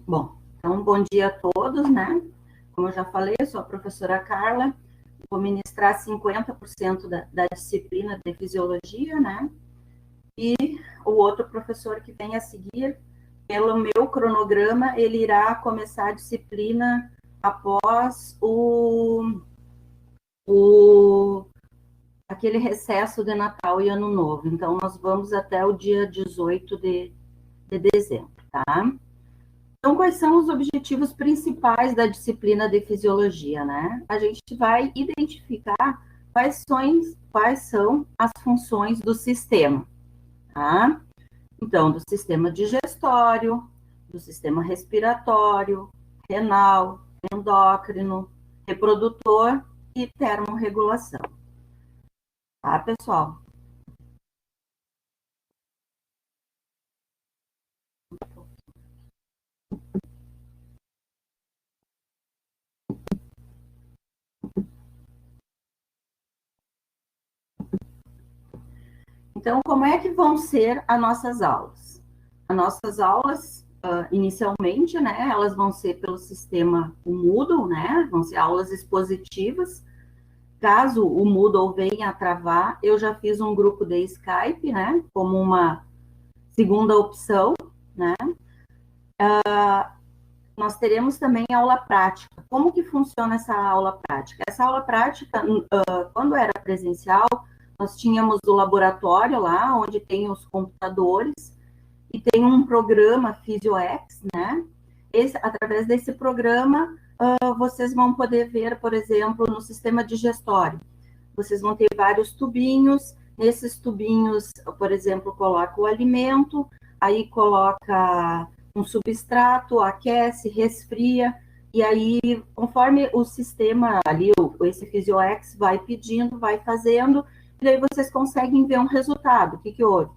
Bom, então, bom dia a todos, né? Como eu já falei, eu sou a professora Carla, vou ministrar 50% da disciplina de fisiologia, né? E o outro professor que vem a seguir, pelo meu cronograma, ele irá começar a disciplina após aquele recesso de Natal e Ano Novo. Então, nós vamos até o dia 18 de dezembro, tá? Então, quais são os objetivos principais da disciplina de fisiologia, né? A gente vai identificar quais são as funções do sistema, tá? Então, do sistema digestório, do sistema respiratório, renal, endócrino, reprodutor e termorregulação. Tá, pessoal? Então, como é que vão ser as nossas aulas? As nossas aulas, inicialmente, né, elas vão ser pelo sistema Moodle, né, vão ser aulas expositivas. Caso o Moodle venha a travar, eu já fiz um grupo de Skype, né, como uma segunda opção, né. Nós teremos também aula prática. Como que funciona essa aula prática? Essa aula prática, quando era presencial, nós tínhamos o laboratório lá, onde tem os computadores, e tem um programa PhysioX, né? Através desse programa, vocês vão poder ver, por exemplo, no sistema digestório. Vocês vão ter vários tubinhos, nesses tubinhos, por exemplo, coloca o alimento, aí coloca um substrato, aquece, resfria, e aí, conforme o sistema ali, esse PhysioX vai pedindo, vai fazendo, e daí vocês conseguem ver um resultado. O que que houve?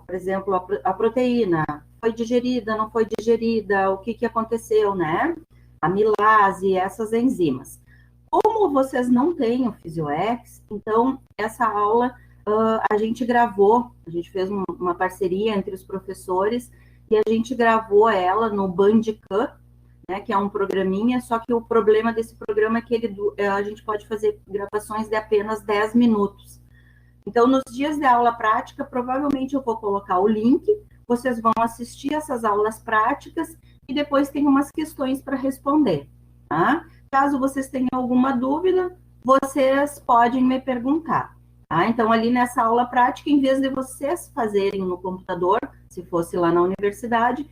Por exemplo, a proteína foi digerida, não foi digerida, o que que aconteceu, né? Amilase, essas enzimas. Como vocês não têm o PhysioX, então essa aula a gente gravou, a gente fez uma parceria entre os professores e a gente gravou ela no Bandicam, né, que é um programinha, só que o problema desse programa é que a gente pode fazer gravações de apenas 10 minutos. Então, nos dias de aula prática, provavelmente eu vou colocar o link, vocês vão assistir essas aulas práticas e depois tem umas questões para responder, tá? Caso vocês tenham alguma dúvida, vocês podem me perguntar, tá? Então, ali nessa aula prática, em vez de vocês fazerem no computador, se fosse lá na universidade,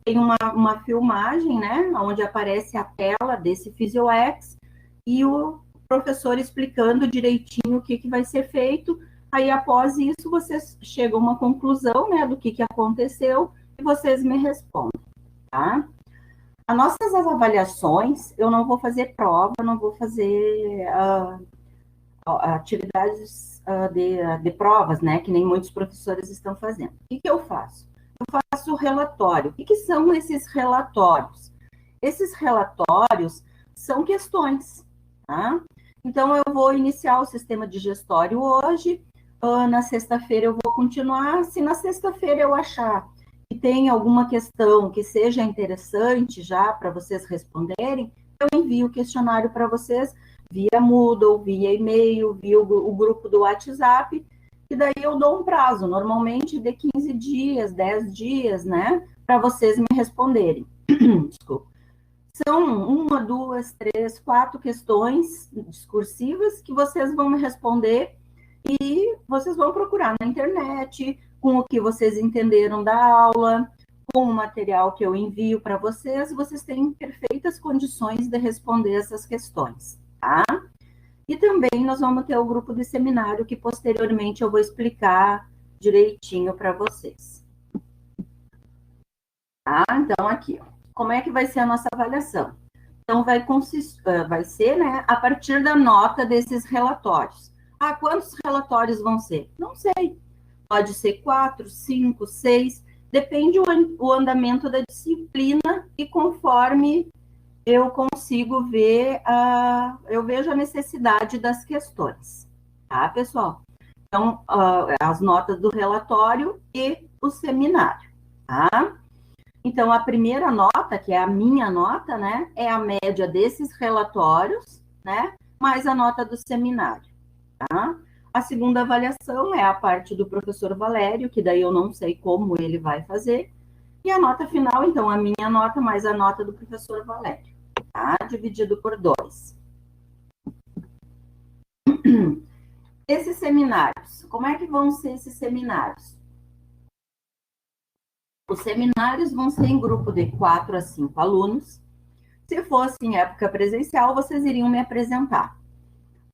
tem uma filmagem, né, onde aparece a tela desse PhysioX e o professor explicando direitinho o que, que vai ser feito. Aí, após isso, vocês chegam a uma conclusão, né, do que aconteceu e vocês me respondem, tá? As nossas avaliações, eu não vou fazer prova, não vou fazer atividades de provas, né, que nem muitos professores estão fazendo. O que eu faço? Eu faço relatório. O que são esses relatórios? Esses relatórios são questões, tá? Então, eu vou iniciar o sistema digestório hoje, na sexta-feira eu vou continuar. Se na sexta-feira eu achar que tem alguma questão que seja interessante já para vocês responderem, eu envio o questionário para vocês via Moodle, via e-mail, via o grupo do WhatsApp, e daí eu dou um prazo, normalmente de 15 dias, 10 dias, né, para vocês me responderem. Desculpa. São 1, 2, 3, 4 questões discursivas que vocês vão me responder e vocês vão procurar na internet, com o que vocês entenderam da aula, com o material que eu envio para vocês, vocês têm perfeitas condições de responder essas questões, tá? E também nós vamos ter o grupo de seminário que posteriormente eu vou explicar direitinho para vocês. Tá? Então, aqui, ó. Como é que vai ser a nossa avaliação? Então, vai ser, né, a partir da nota desses relatórios. Ah, quantos relatórios vão ser? Não sei. Pode ser 4, 5, 6, depende o andamento da disciplina e conforme eu consigo ver, eu vejo a necessidade das questões. Tá, pessoal? Então, as notas do relatório e o seminário. tá? Então, a primeira nota, que é a minha nota, né, é a média desses relatórios, né, mais a nota do seminário, tá? A segunda avaliação é a parte do professor Valério, que daí eu não sei como ele vai fazer, e a nota final, então, a minha nota mais a nota do professor Valério, tá? Dividido por 2. Esses seminários, como é que vão ser esses seminários? Os seminários vão ser em grupo de 4 a 5 alunos. Se fosse em época presencial, vocês iriam me apresentar.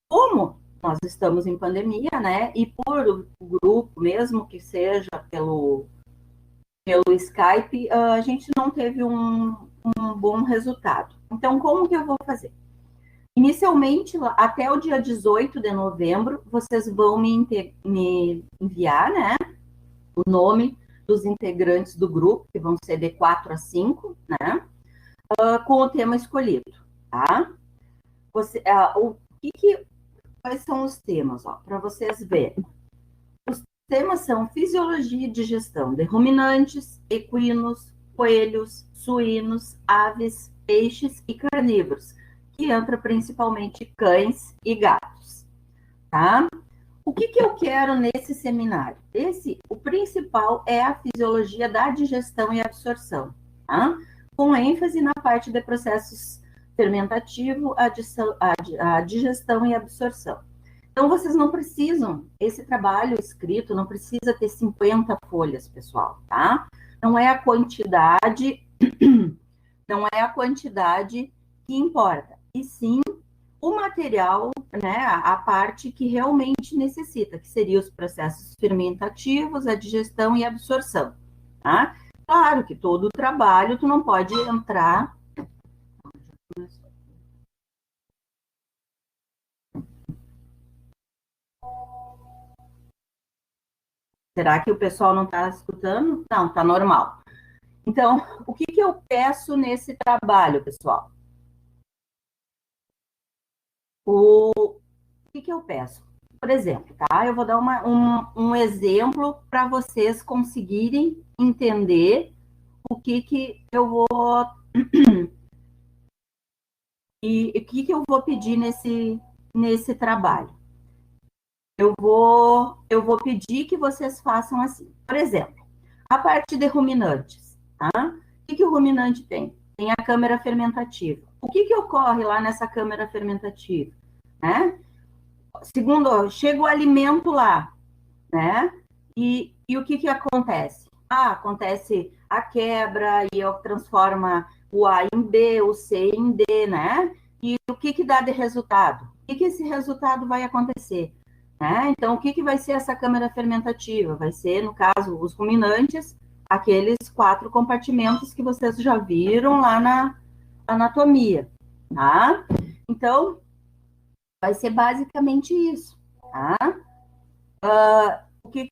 Como nós estamos em pandemia, né? E por grupo, mesmo que seja pelo Skype, a gente não teve um bom resultado. Então, como que eu vou fazer? Inicialmente, até o dia 18 de novembro, vocês vão me enviar, né, o nome dos integrantes do grupo, que vão ser de 4 a 5, né, com o tema escolhido, tá? Quais são os temas, ó, para vocês verem. Os temas são fisiologia e digestão de ruminantes, equinos, coelhos, suínos, aves, peixes e carnívoros, que entra principalmente cães e gatos, tá? O que eu quero nesse seminário? O principal é a fisiologia da digestão e absorção, tá? Com ênfase na parte de processos fermentativo, a digestão e absorção. Então, vocês não precisam, esse trabalho escrito não precisa ter 50 folhas, pessoal, tá? Não é a quantidade, não é a quantidade que importa, e sim o material, né, a parte que realmente necessita, que seria os processos fermentativos, a digestão e a absorção, tá? Claro que todo o trabalho tu não pode entrar. Será que o pessoal não está escutando? Não, tá normal. Então, o que eu peço nesse trabalho, pessoal? O que eu peço? Por exemplo, tá? Eu vou dar um exemplo para vocês conseguirem entender o que eu vou e o que eu vou pedir nesse trabalho. Eu vou pedir que vocês façam assim. Por exemplo, a parte de ruminantes, tá? O que o ruminante tem? Tem a câmara fermentativa. O que ocorre lá nessa câmara fermentativa? Né? Segundo, chega o alimento lá, né? E o que acontece? Acontece a quebra e transforma o A em B, o C em D, né? E o que dá de resultado? O que esse resultado vai acontecer? Né? Então, o que vai ser essa câmara fermentativa? Vai ser, no caso, os ruminantes, aqueles 4 compartimentos que vocês já viram lá na anatomia, tá? Então, vai ser basicamente isso, tá? O que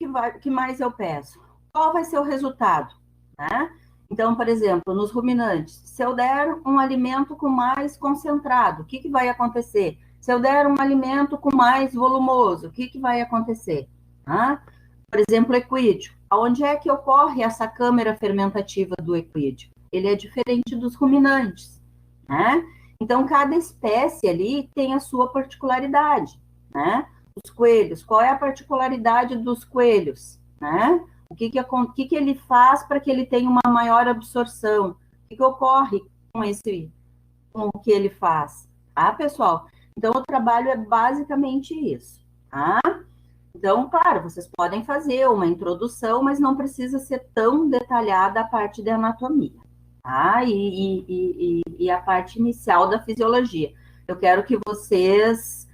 mais eu peço? Qual vai ser o resultado, né? Então, por exemplo, nos ruminantes, se eu der um alimento com mais concentrado, o que vai acontecer? Se eu der um alimento com mais volumoso, o que vai acontecer? Tá? Por exemplo, equídeo. Onde é que ocorre essa câmara fermentativa do equídeo? Ele é diferente dos ruminantes, né? Então, cada espécie ali tem a sua particularidade, né? Os coelhos, qual é a particularidade dos coelhos, né? O que ele faz para que ele tenha uma maior absorção? O que ocorre com o que ele faz? Tá, pessoal? Então, o trabalho é basicamente isso, tá? Então, claro, vocês podem fazer uma introdução, mas não precisa ser tão detalhada a parte de anatomia, tá? E a parte inicial da fisiologia. Eu quero que vocês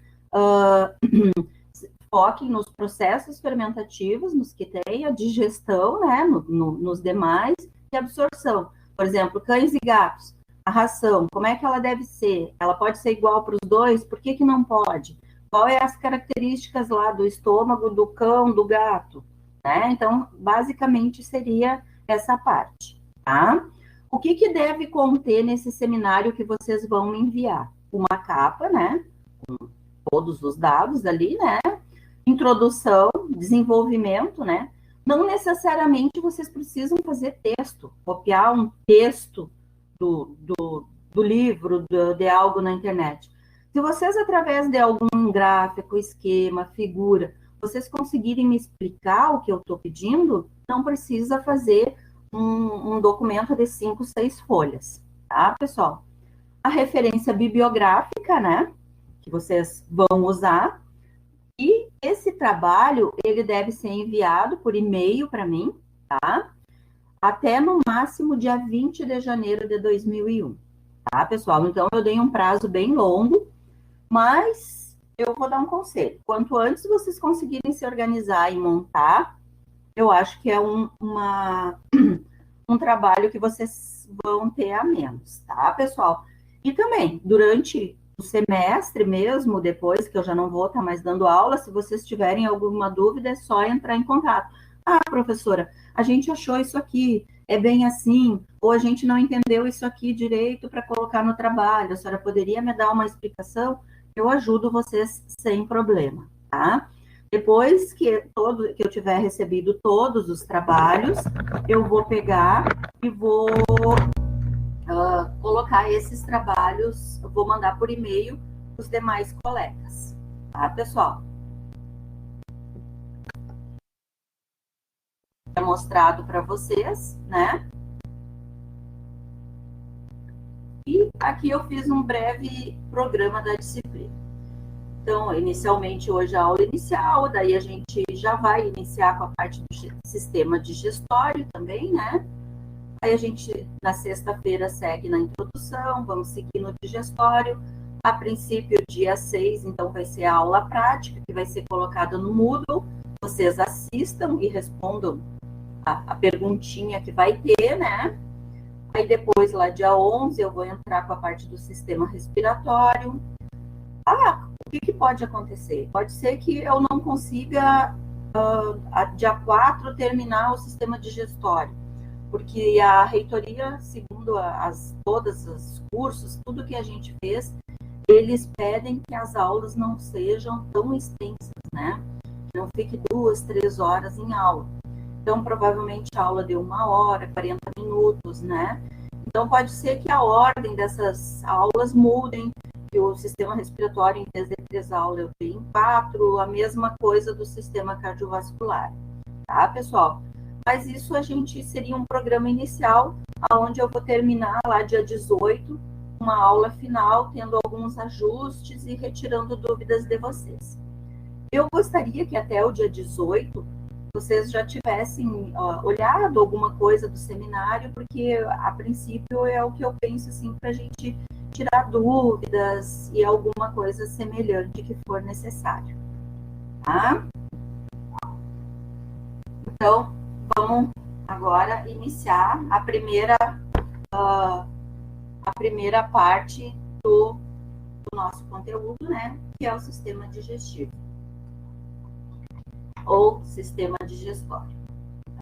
foquem nos processos fermentativos, nos que tem a digestão, né, nos demais, e absorção. Por exemplo, cães e gatos, a ração, como é que ela deve ser? Ela pode ser igual para os dois? Por que não pode? Qual é as características lá do estômago do cão, do gato? Né? Então, basicamente, seria essa parte, tá? O que deve conter nesse seminário que vocês vão me enviar? Uma capa, né? Com todos os dados ali, né? Introdução, desenvolvimento, né? Não necessariamente vocês precisam fazer texto, copiar um texto do livro, de algo na internet. Se vocês, através de algum gráfico, esquema, figura, vocês conseguirem me explicar o que eu estou pedindo, não precisa fazer um documento de 5, 6 folhas, tá, pessoal? A referência bibliográfica, né, que vocês vão usar, e esse trabalho, ele deve ser enviado por e-mail para mim, tá? Até no máximo dia 20 de janeiro de 2001, tá, pessoal? Então, eu dei um prazo bem longo, mas eu vou dar um conselho. Quanto antes vocês conseguirem se organizar e montar, eu acho que é um trabalho que vocês vão ter a menos, tá, pessoal? E também, durante o semestre mesmo, depois que eu já não vou estar mais dando aula, se vocês tiverem alguma dúvida, é só entrar em contato. Ah, professora, a gente achou isso aqui, é bem assim, ou a gente não entendeu isso aqui direito para colocar no trabalho, a senhora poderia me dar uma explicação? Eu ajudo vocês sem problema, tá? Depois que eu tiver recebido todos os trabalhos, eu vou pegar e vou colocar esses trabalhos, eu vou mandar por e-mail os demais colegas, tá, pessoal? É mostrado para vocês, né? E aqui eu fiz um breve programa da disciplina. Então, inicialmente, hoje a aula inicial, daí a gente já vai iniciar com a parte do sistema digestório também, né? Aí a gente, na sexta-feira, segue na introdução, vamos seguir no digestório. A princípio, dia 6, então, vai ser a aula prática, que vai ser colocada no Moodle. Vocês assistam e respondam a perguntinha que vai ter, né? Aí depois, lá dia 11, eu vou entrar com a parte do sistema respiratório. O que pode acontecer? Pode ser que eu não consiga, dia 4, terminar o sistema digestório, porque a reitoria, segundo todos os cursos, tudo que a gente fez, eles pedem que as aulas não sejam tão extensas, né? Que não fique 2, 3 horas em aula. Então, provavelmente, a aula deu 1 hora, 40 minutos, né? Então, pode ser que a ordem dessas aulas mudem, que o sistema respiratório, em vez de 3 aulas, eu tenho 4, a mesma coisa do sistema cardiovascular, tá, pessoal? Mas isso seria um programa inicial, onde eu vou terminar lá dia 18, uma aula final, tendo alguns ajustes e retirando dúvidas de vocês. Eu gostaria que até o dia 18 vocês já tivessem olhado alguma coisa do seminário, porque a princípio é o que eu penso assim, para a gente tirar dúvidas e alguma coisa semelhante que for necessário, tá? Então, vamos agora iniciar a primeira parte do nosso conteúdo, né? Que é o sistema digestivo ou sistema digestório,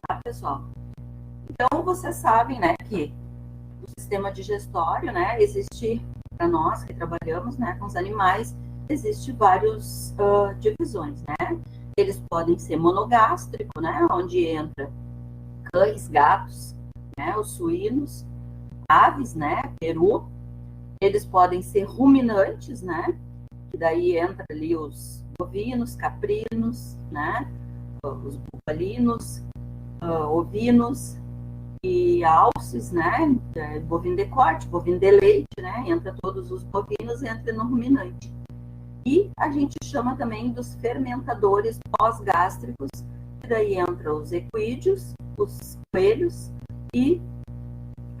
tá, pessoal? Então, vocês sabem, né, que o sistema digestório, né, existe, para nós que trabalhamos, né, com os animais, existe várias divisões, né? Eles podem ser monogástrico, né, onde entra cães, gatos, né, os suínos, aves, né, peru. Eles podem ser ruminantes, né, que daí entra ali os bovinos, caprinos, né, os bufalinos, ovinos e alces, né, bovino de corte, bovino de leite, né, entra todos os bovinos, entra no ruminante. E a gente chama também dos fermentadores pós-gástricos, que daí entra os equídeos, os coelhos e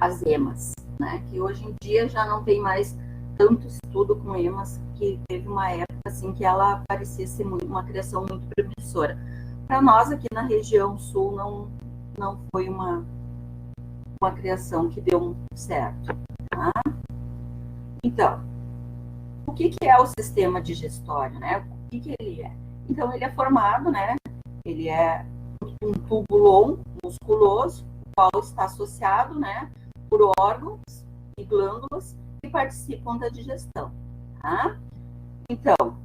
as emas, né, que hoje em dia já não tem mais tanto estudo com emas, que teve uma época assim que ela parecia ser uma criação muito promissora. Para nós aqui na região sul não foi uma criação que deu muito certo, tá? Então, o que é o sistema digestório, né? O que ele é? Então, ele é formado, né? Ele é um tubulon musculoso, o qual está associado, né, por órgãos e glândulas que participam da digestão, tá? Então,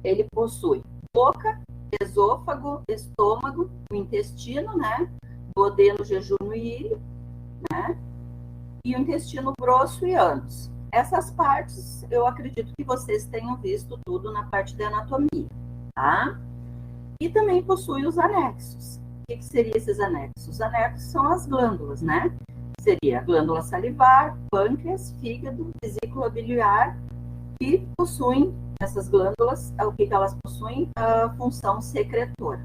ele possui boca, esôfago, estômago, o intestino, né? Duodeno, jejum e ilho, né? E o intestino grosso e ânus. Essas partes, eu acredito que vocês tenham visto tudo na parte da anatomia, tá? E também possui os anexos. O que seriam esses anexos? Os anexos são as glândulas, né? Seria a glândula salivar, pâncreas, fígado, vesícula biliar, que possuem, essas glândulas, o que elas possuem? A função secretora,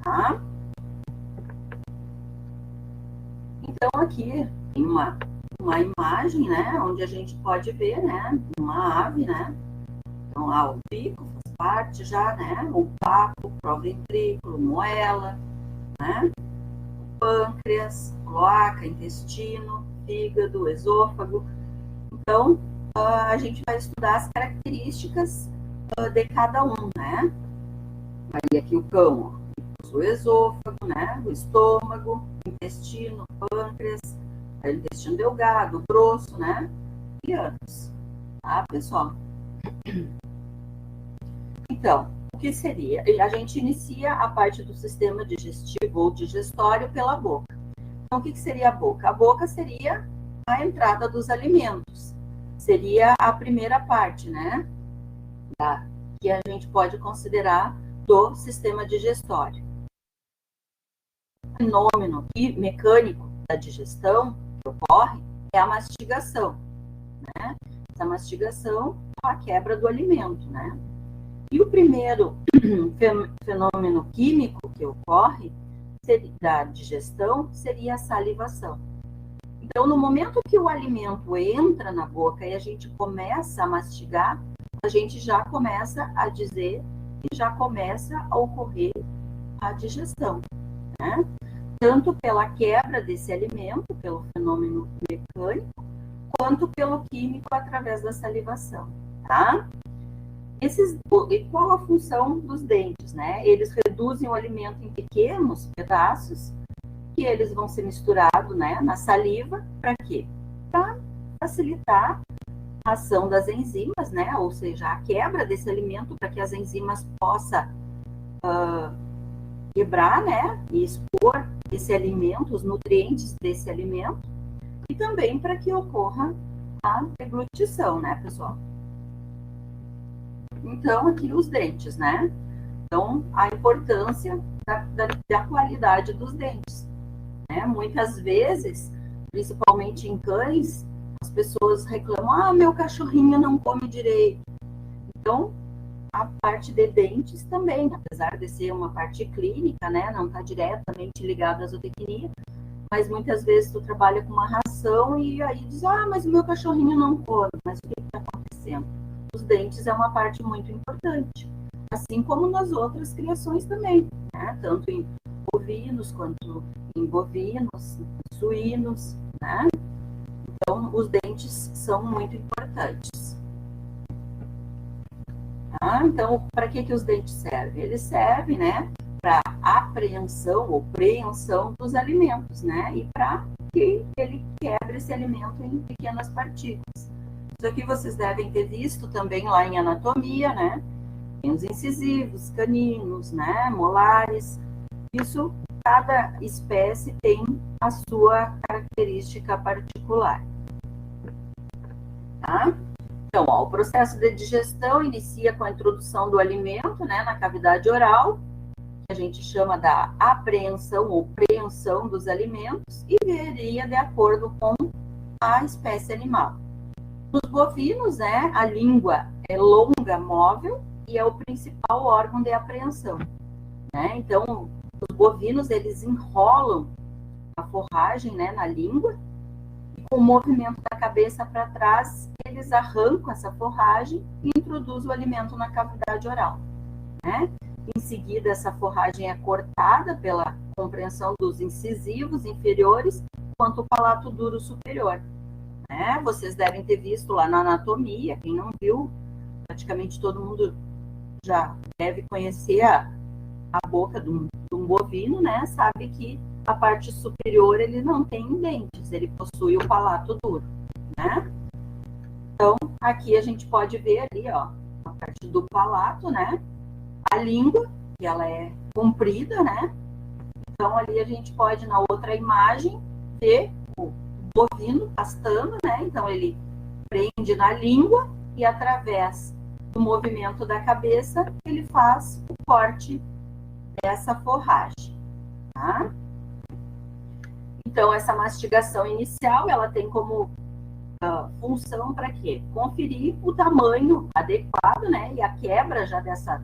tá? Então, aqui tem uma imagem, né, onde a gente pode ver, né, uma ave, né, então lá o bico faz parte já, né, o papo, proventrículo, moela, né, pâncreas, cloaca, intestino, fígado, esôfago. Então, a gente vai estudar as características de cada um, né. Aí aqui o cão, ó, o esôfago, né, o estômago, o intestino, pâncreas, o intestino delgado, grosso, né, e ânus, tá, pessoal? Então, o que seria? A gente inicia a parte do sistema digestivo ou digestório pela boca. Então, o que seria a boca? A boca seria a entrada dos alimentos. Seria a primeira parte, né? Que a gente pode considerar do sistema digestório. O fenômeno mecânico da digestão que ocorre é a mastigação, né? Essa mastigação é a quebra do alimento, né? E o primeiro fenômeno químico que ocorre da digestão seria a salivação. Então, no momento que o alimento entra na boca e a gente começa a mastigar, a gente já começa a dizer e já começa a ocorrer a digestão, né? Tanto pela quebra desse alimento, pelo fenômeno mecânico, quanto pelo químico através da salivação, tá? E qual a função dos dentes, né? Eles reduzem o alimento em pequenos pedaços, que eles vão ser misturados, né, na saliva, para quê? Para facilitar a ação das enzimas, né? Ou seja, a quebra desse alimento para que as enzimas possam quebrar, né, e expor esse alimento, os nutrientes desse alimento, e também para que ocorra a deglutição, né, pessoal? Então, aqui os dentes, né? Então, a importância da qualidade dos dentes, né? Muitas vezes, principalmente em cães, as pessoas reclamam, meu cachorrinho não come direito. Então, a parte de dentes também, apesar de ser uma parte clínica, né? Não está diretamente ligada à zootecnia, mas muitas vezes tu trabalha com uma ração e aí diz, mas o meu cachorrinho não come. Mas o que está acontecendo? Os dentes é uma parte muito importante, assim como nas outras criações também, né? Tanto em ovinos quanto em bovinos, suínos, né? Então, os dentes são muito importantes. Tá? Então, para que os dentes servem? Eles servem, né, para apreensão ou preensão dos alimentos, né? E para que ele quebre esse alimento em pequenas partículas. Isso aqui vocês devem ter visto também lá em anatomia, né? Tem os incisivos, caninos, né? Molares. Isso, cada espécie tem a sua característica particular. Tá? Então, o processo de digestão inicia com a introdução do alimento, né, na cavidade oral, que a gente chama da apreensão ou preensão dos alimentos, e varia de acordo com a espécie animal. Nos bovinos, né, a língua é longa, móvel, e é o principal órgão de apreensão, né? Então, os bovinos, eles enrolam a forragem, né, na língua, e com o movimento da cabeça para trás, eles arrancam essa forragem e introduzem o alimento na cavidade oral, né? Em seguida, essa forragem é cortada pela compreensão dos incisivos inferiores, quanto o palato duro superior, né? Vocês devem ter visto lá na anatomia, quem não viu, praticamente todo mundo já deve conhecer a boca de um bovino, né? Sabe que a parte superior ele não tem dentes, ele possui o palato duro, né? Então, aqui a gente pode ver ali, ó, a parte do palato, né? A língua, que ela é comprida, né? Então, ali a gente pode, na outra imagem, ver o bovino pastando, né? Então, ele prende na língua e, através do movimento da cabeça, ele faz o corte dessa forragem, tá? Então, essa mastigação inicial, ela tem como função para quê? Conferir o tamanho adequado, né? E a quebra já dessa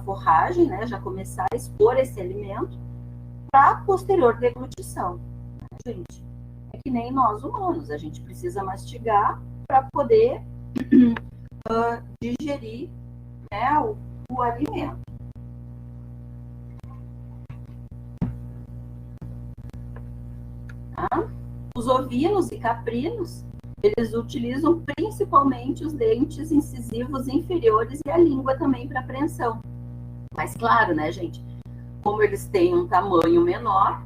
forragem, né? Já começar a expor esse alimento para posterior deglutição, né, gente? É que nem nós humanos, a gente precisa mastigar para poder digerir, né, o alimento. Tá? Os ovinos e caprinos, eles utilizam principalmente os dentes incisivos inferiores e a língua também para apreensão. Mas claro, né, gente, como eles têm um tamanho menor,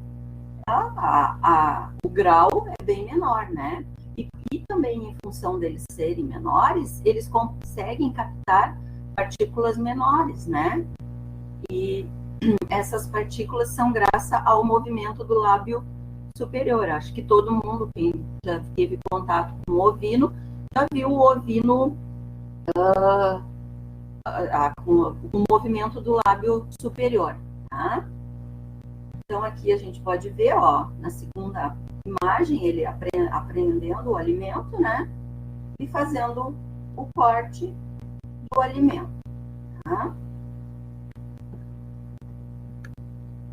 o grau é bem menor, né? E também, em função deles serem menores, eles conseguem captar partículas menores, né? E essas partículas são graças ao movimento do lábio superior. Acho que todo mundo que já teve contato com o ovino já viu o ovino com o movimento do lábio superior, tá? Então, aqui a gente pode ver, ó, na segunda imagem, ele apreendendo o alimento, né? E fazendo o corte do alimento, tá?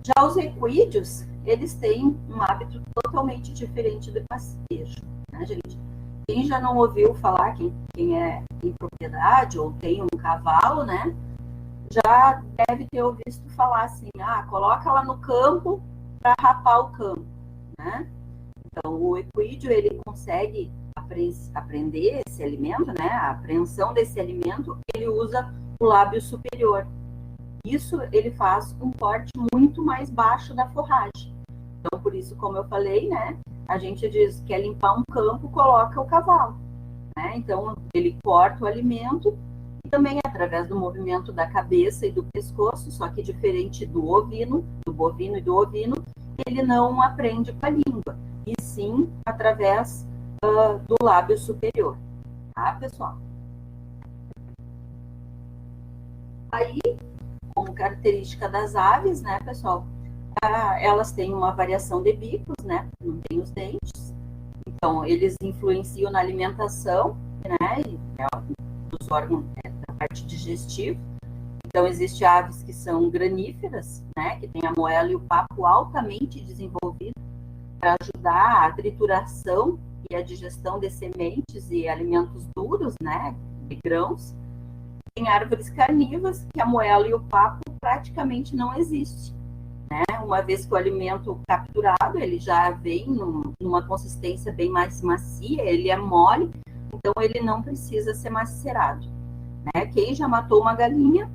Já os equídeos, eles têm um hábito totalmente diferente do passageiro, né, gente? Quem já não ouviu falar, quem é em propriedade ou tem um cavalo, né? Já deve ter ouvido falar assim, coloca lá no campo para rapar o campo, né? Então, o equídeo, ele consegue apreender esse alimento, né? A apreensão desse alimento, ele usa o lábio superior. Isso, ele faz um corte muito mais baixo da forragem. Então, por isso, como eu falei, né? A gente diz que quer limpar um campo, coloca o cavalo, né? Então, ele corta o alimento e também através do movimento da cabeça e do pescoço, só que diferente do ovino, do bovino e do ovino, ele não aprende com a língua, e sim através do lábio superior, tá, pessoal? Aí, como característica das aves, né, pessoal, elas têm uma variação de bicos, né, não tem os dentes, então eles influenciam na alimentação, né, dos órgãos, da parte digestiva. Então, existem aves que são graníferas, né, que têm a moela e o papo altamente desenvolvido para ajudar a trituração e a digestão de sementes e alimentos duros, né, de grãos. Tem árvores carnívoras que a moela e o papo praticamente não existem, né? Uma vez que o alimento capturado, ele já vem numa consistência bem mais macia, ele é mole, então ele não precisa ser macerado, né? Quem já matou uma galinha,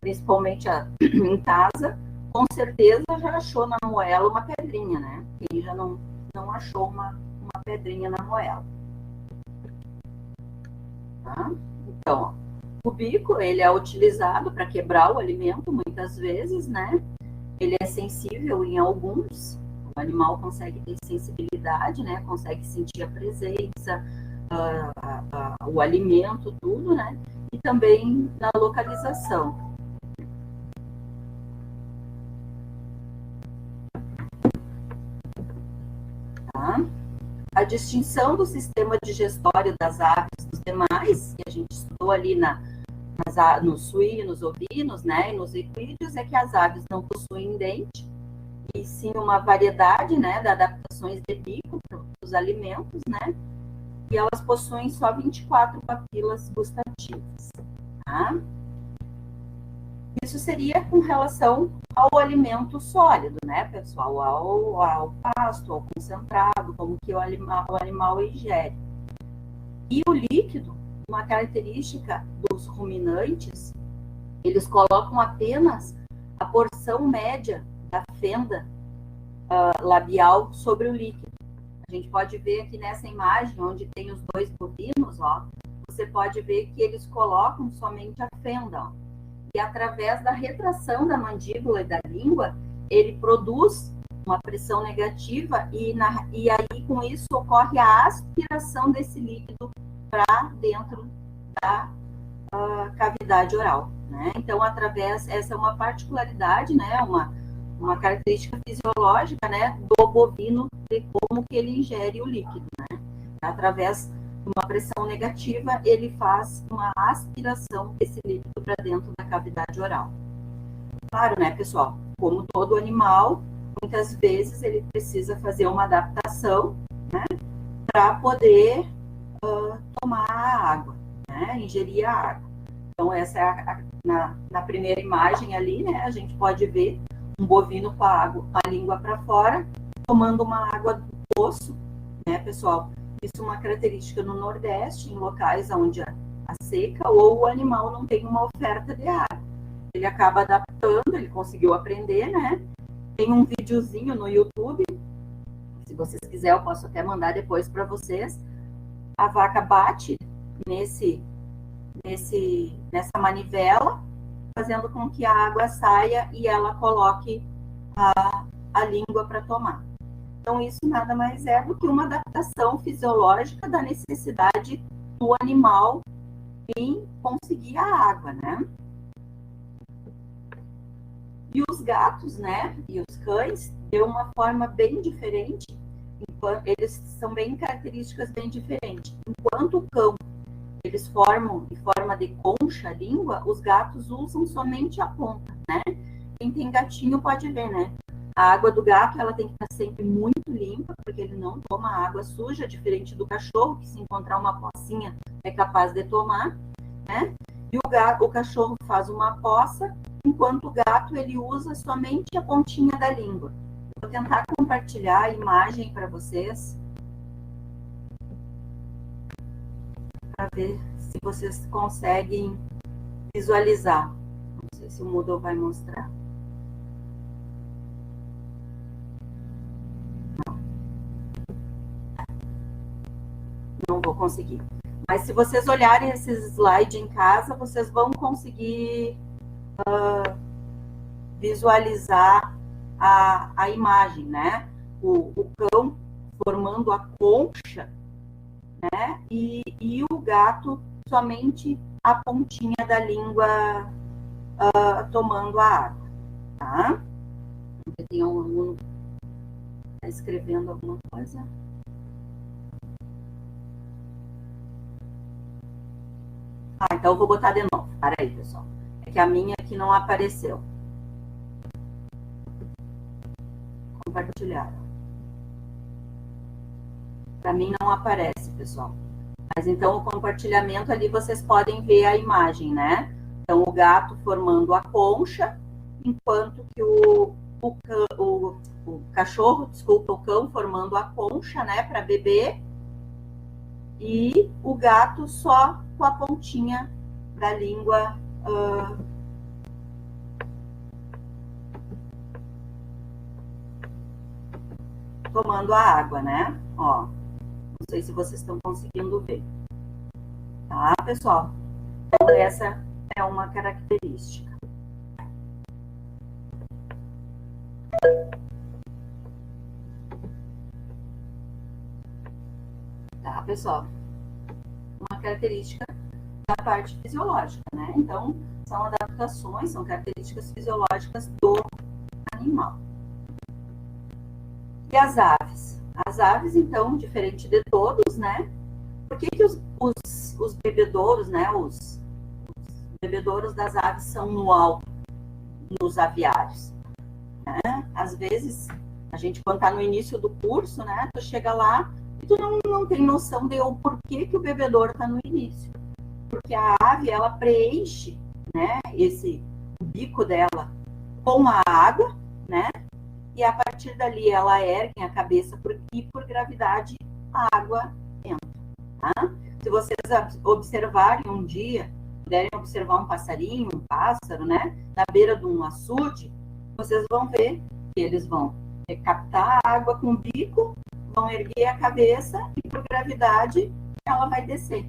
principalmente em casa, com certeza já achou na moela uma pedrinha, né? Quem já não achou uma pedrinha na moela. Tá? Então, o bico, ele é utilizado para quebrar o alimento, muitas vezes, né? Ele é sensível em alguns, o animal consegue ter sensibilidade, né? Consegue sentir a presença, o alimento, tudo, né? E também na localização. Tá? A distinção do sistema digestório das aves dos demais, que a gente estudou ali nos suínos, ovinos, né, e nos equídeos, é que as aves não possuem dente, e sim uma variedade, né, de adaptações de bico para os alimentos, né, e elas possuem só 24 papilas gustativas, tá? Isso seria com relação ao alimento sólido, né, pessoal? Ao pasto, ao concentrado, como que o animal ingere. E o líquido, uma característica dos ruminantes, eles colocam apenas a porção média da fenda labial sobre o líquido. A gente pode ver aqui nessa imagem, onde tem os dois bovinos, ó, você pode ver que eles colocam somente a fenda, ó. e através da retração da mandíbula e da língua, ele produz uma pressão negativa e aí com isso ocorre a aspiração desse líquido para dentro da cavidade oral, né? Então, essa é uma particularidade, né? Uma característica fisiológica, né? Do bovino, de como que ele ingere o líquido, né? Através de uma pressão negativa, ele faz uma aspiração desse líquido para dentro da cavidade oral. Claro, né, pessoal? Como todo animal, muitas vezes ele precisa fazer uma adaptação, né? Para poder tomar a água, né? Ingerir a água. Então, essa é na primeira imagem ali, né? A gente pode ver um bovino com a língua para fora, tomando uma água do poço, né, pessoal? Isso é uma característica no Nordeste, em locais onde a seca ou o animal não tem uma oferta de água. Ele acaba adaptando, ele conseguiu aprender, né? Tem um videozinho no YouTube, se vocês quiserem eu posso até mandar depois para vocês. A vaca bate nessa manivela, fazendo com que a água saia e ela coloque a língua para tomar. Então, isso nada mais é do que uma adaptação fisiológica da necessidade do animal em conseguir a água, né? E os gatos, né, e os cães, de uma forma bem diferente, eles são bem características bem diferentes. Enquanto o cão, eles formam em forma de concha a língua, os gatos usam somente a ponta, né? Quem tem gatinho pode ver, né? A água do gato, ela tem que estar sempre muito limpa, porque ele não toma água suja, diferente do cachorro, que se encontrar uma pocinha é capaz de tomar, né? E o cachorro faz uma poça, enquanto o gato, ele usa somente a pontinha da língua. Vou tentar compartilhar a imagem para vocês, para ver se vocês conseguem visualizar. Não sei se o Moodle vai mostrar. Não vou conseguir. Mas se vocês olharem esses slides em casa, vocês vão conseguir visualizar a imagem, né? O cão formando a concha, né? E o gato somente a pontinha da língua tomando a água, tá? Tem um aluno que está escrevendo alguma coisa. Então eu vou botar de novo. Para aí, pessoal. É que a minha aqui não apareceu. Compartilhar. Para mim não aparece, pessoal. Mas então o compartilhamento ali vocês podem ver a imagem, né? Então o gato formando a concha, enquanto que o cachorro, desculpa, o cão formando a concha, né, para beber, e o gato só com a pontinha da língua tomando a água, né? Ó, não sei se vocês estão conseguindo ver. Tá, pessoal? Então, essa é uma característica. Tá, pessoal? Uma característica da parte fisiológica, né? Então, são adaptações, são características fisiológicas do animal. E as aves? As aves, então, diferente de todos, né? Por que os bebedouros, né? Os bebedouros das aves são no alto, nos aviários, né? Às vezes, a gente, quando está no início do curso, né? Tu chega lá e tu não tem noção de o porquê que o bebedouro está no início. Porque a ave, ela preenche, né? O bico dela com a água, né? E a partir dali ela ergue a cabeça e por gravidade a água entra, tá? Se vocês observarem um dia, puderem observar um passarinho, um pássaro, né? Na beira de um açude, vocês vão ver que eles vão captar a água com o bico, vão erguer a cabeça e por gravidade ela vai descer.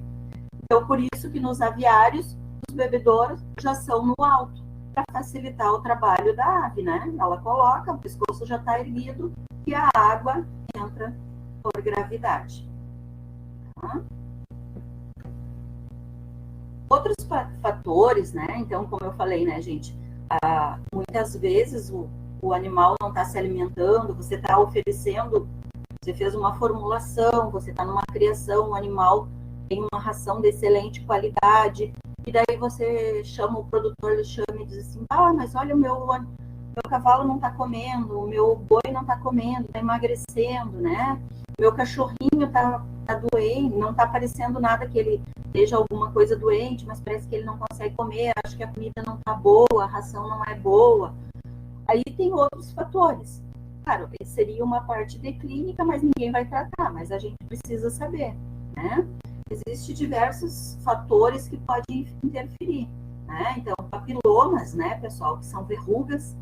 Então, por isso que nos aviários, os bebedouros já são no alto, para facilitar o trabalho da ave, né? Ela coloca, o pescoço já está erguido e a água entra por gravidade. Tá? Outros fatores, né? Então, como eu falei, né, gente? Muitas vezes o animal não está se alimentando, você está oferecendo, você fez uma formulação, você está numa criação, o animal tem uma ração de excelente qualidade, e daí você chama o produtor, ele chama e diz assim, mas olha, o meu cavalo não está comendo, o meu boi não está comendo, está emagrecendo, né? Meu cachorrinho está doente, não está aparecendo nada que ele esteja alguma coisa doente, mas parece que ele não consegue comer, acho que a comida não está boa, a ração não é boa. Aí tem outros fatores. Claro, seria uma parte de clínica, mas ninguém vai tratar, mas a gente precisa saber, né? Existem diversos fatores que podem interferir, né? Então, papilomas, né, pessoal, que são verrugas,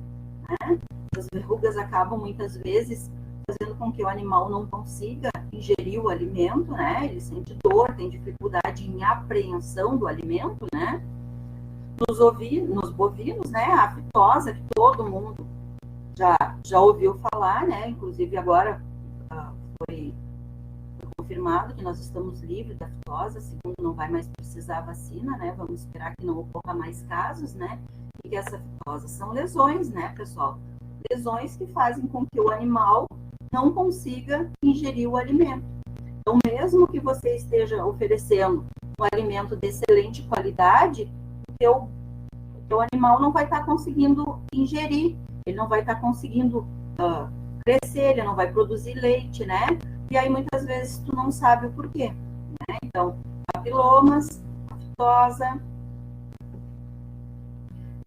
né? As verrugas acabam muitas vezes fazendo com que o animal não consiga ingerir o alimento, né? Ele sente dor, tem dificuldade em apreensão do alimento, né? Nos bovinos, né? A aftosa, que todo mundo já ouviu falar, né? Inclusive agora foi confirmado que nós estamos livres da aftosa, segundo não vai mais precisar vacina, né? Vamos esperar que não ocorra mais casos, né? E que essa aftosa são lesões, né, pessoal? Lesões que fazem com que o animal não consiga ingerir o alimento. Então, mesmo que você esteja oferecendo um alimento de excelente qualidade, o teu animal não vai estar conseguindo ingerir, ele não vai estar conseguindo crescer, ele não vai produzir leite, né? E aí, muitas vezes, tu não sabe o porquê, né? Então, papilomas, aftosa,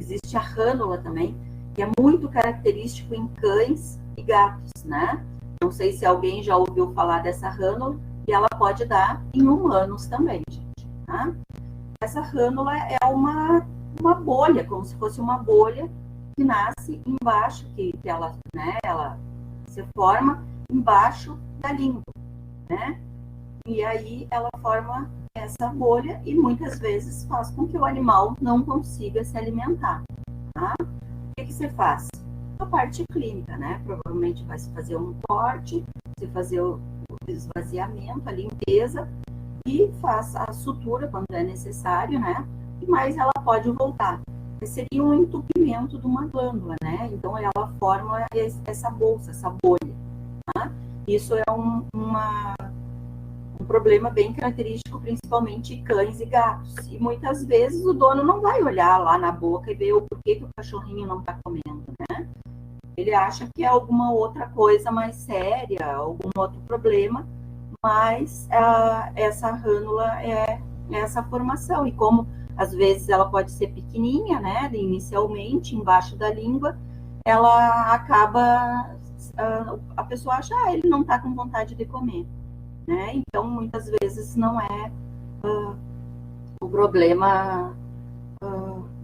existe a rânula também, que é muito característico em cães e gatos, né? Não sei se alguém já ouviu falar dessa rânula, e ela pode dar em humanos também, gente, tá? Essa rânula é uma bolha, como se fosse uma bolha que nasce embaixo, que ela, né, ela se forma embaixo da língua, né? E aí ela forma essa bolha e muitas vezes faz com que o animal não consiga se alimentar, tá? O que você faz? A parte clínica, né? Provavelmente vai se fazer um corte, se fazer o esvaziamento, a limpeza e faz a sutura quando é necessário, né? E mais ela pode voltar. Seria um entupimento de uma glândula, né? Então ela forma essa bolsa, essa bolha, tá? Isso é um problema bem característico, principalmente em cães e gatos. E muitas vezes o dono não vai olhar lá na boca e ver o porquê que o cachorrinho não está comendo, né? Ele acha que é alguma outra coisa mais séria, algum outro problema, mas essa rânula é essa formação. E como às vezes ela pode ser pequenininha, né? Inicialmente, embaixo da língua, ela acaba, a pessoa acha, ele não está com vontade de comer, né? Então, muitas vezes não é o problema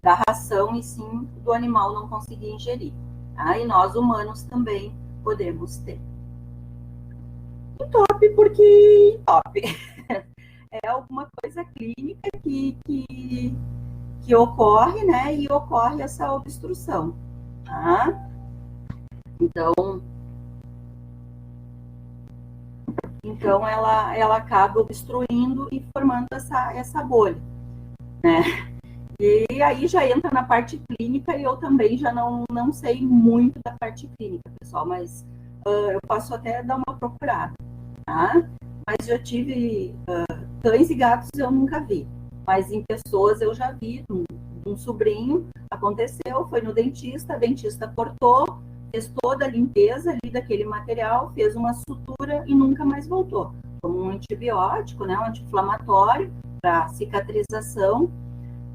da ração, e sim do animal não conseguir ingerir. Tá? E nós humanos também podemos ter. E top, porque top é alguma coisa clínica que ocorre, né? E ocorre essa obstrução, tá? Então ela acaba obstruindo e formando essa bolha, né? E aí já entra na parte clínica, e eu também já não sei muito da parte clínica, pessoal, mas eu posso até dar uma procurada, tá? Mas já tive cães e gatos, eu nunca vi, mas em pessoas eu já vi. Um sobrinho aconteceu, foi no dentista, a dentista cortou, fez toda a limpeza ali daquele material, fez uma sutura e nunca mais voltou. Tomou um antibiótico, né, um anti-inflamatório para cicatrização,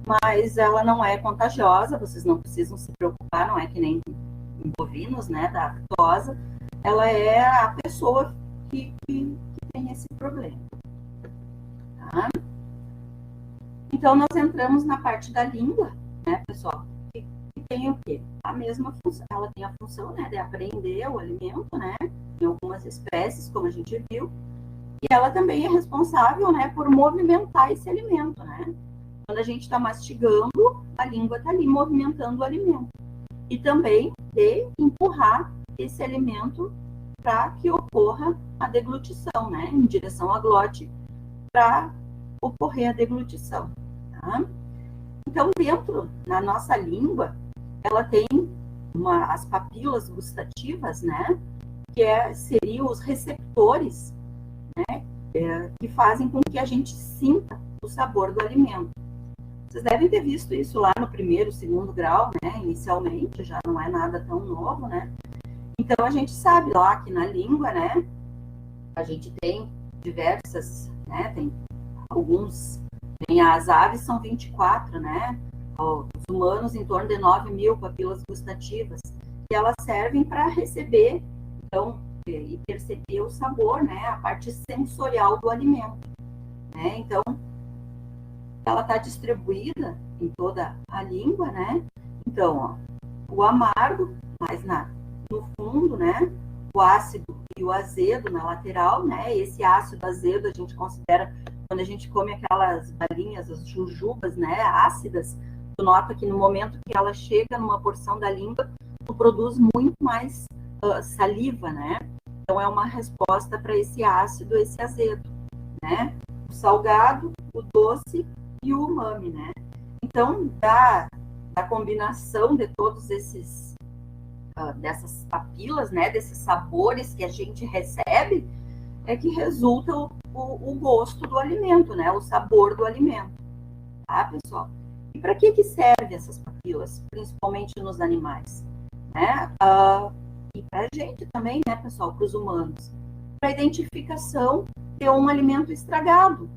mas ela não é contagiosa, vocês não precisam se preocupar, não é que nem em bovinos, né, da aftosa, ela é a pessoa que tem esse problema. Tá? Então, nós entramos na parte da língua, né, pessoal, que tem o quê? A mesma função, ela tem a função, né, de apreender o alimento, né, em algumas espécies, como a gente viu, e ela também é responsável, né, por movimentar esse alimento, né. Quando a gente está mastigando, a língua está ali movimentando o alimento. E também de empurrar esse alimento para que ocorra a deglutição, né? Em direção à glote, para ocorrer a deglutição. Tá? Então, dentro da nossa língua, ela tem as papilas gustativas, né? Que seriam os receptores, né? Que fazem com que a gente sinta o sabor do alimento. Vocês devem ter visto isso lá no primeiro, segundo grau, né? Inicialmente, já não é nada tão novo, né? Então, a gente sabe lá que na língua, né? A gente tem diversas, né? Tem alguns, as aves são 24, né? Os humanos em torno de 9.000 papilas gustativas, que elas servem para receber, então, e perceber o sabor, né? A parte sensorial do alimento, né? Então, ela está distribuída em toda a língua, né? Então, ó, o amargo, mais no fundo, né? O ácido e o azedo na lateral, né? Esse ácido azedo a gente considera quando a gente come aquelas balinhas, as jujubas, né? Ácidas, tu nota que no momento que ela chega numa porção da língua, tu produz muito mais saliva, né? Então, é uma resposta para esse ácido, esse azedo, né? O salgado, o doce e o umami, né? Então, da combinação de todos esses, dessas papilas, né? Desses sabores que a gente recebe, é que resulta o gosto do alimento, né? O sabor do alimento, tá, pessoal? E para que servem essas papilas, principalmente nos animais, né? E para a gente também, né, pessoal, para os humanos, para identificação de um alimento estragado.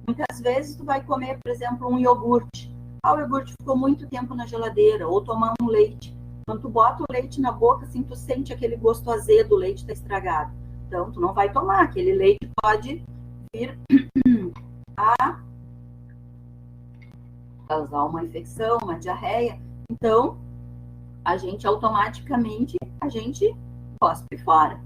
Muitas vezes tu vai comer, por exemplo, um iogurte. O iogurte ficou muito tempo na geladeira, ou tomar um leite. Quando tu bota o leite na boca, assim, tu sente aquele gosto azedo, o leite está estragado. Então, tu não vai tomar. Aquele leite pode vir a causar uma infecção, uma diarreia. Então, a gente automaticamente, cospe fora.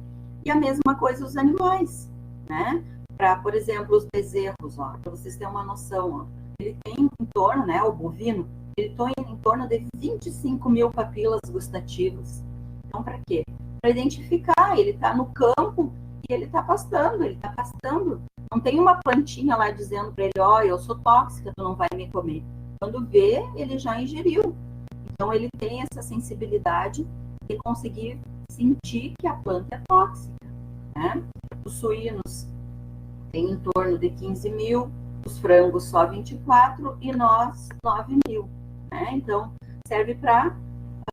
E a mesma coisa os animais, né? Para, por exemplo, os bezerros, para vocês terem uma noção, ele tem em torno, né, o bovino, ele tem em torno de 25.000 papilas gustativas. Então, para quê? Para identificar, ele está no campo e ele está pastando. Não tem uma plantinha lá dizendo para ele, eu sou tóxica, tu não vai me comer. Quando vê, ele já ingeriu. Então, ele tem essa sensibilidade de conseguir sentir que a planta é tóxica, né? Os suínos tem em torno de 15.000, os frangos só 24 e nós 9.000, né? Então, serve para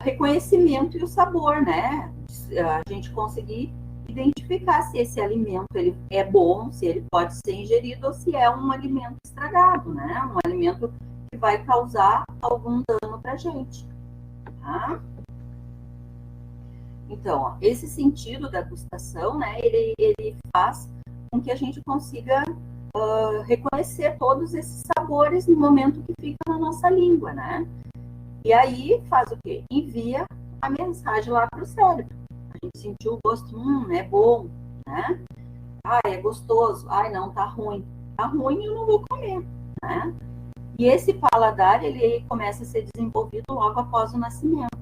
reconhecimento e o sabor, né? A gente conseguir identificar se esse alimento ele é bom, se ele pode ser ingerido ou se é um alimento estragado, né? Um alimento que vai causar algum dano para a gente, tá? Então, esse sentido da gustação, né? Ele faz com que a gente consiga reconhecer todos esses sabores no momento que fica na nossa língua, né? E aí faz o quê? Envia a mensagem lá para o cérebro. A gente sentiu o gosto, é bom, né? É gostoso. Não, tá ruim. Tá ruim, eu não vou comer, né? E esse paladar, ele começa a ser desenvolvido logo após o nascimento,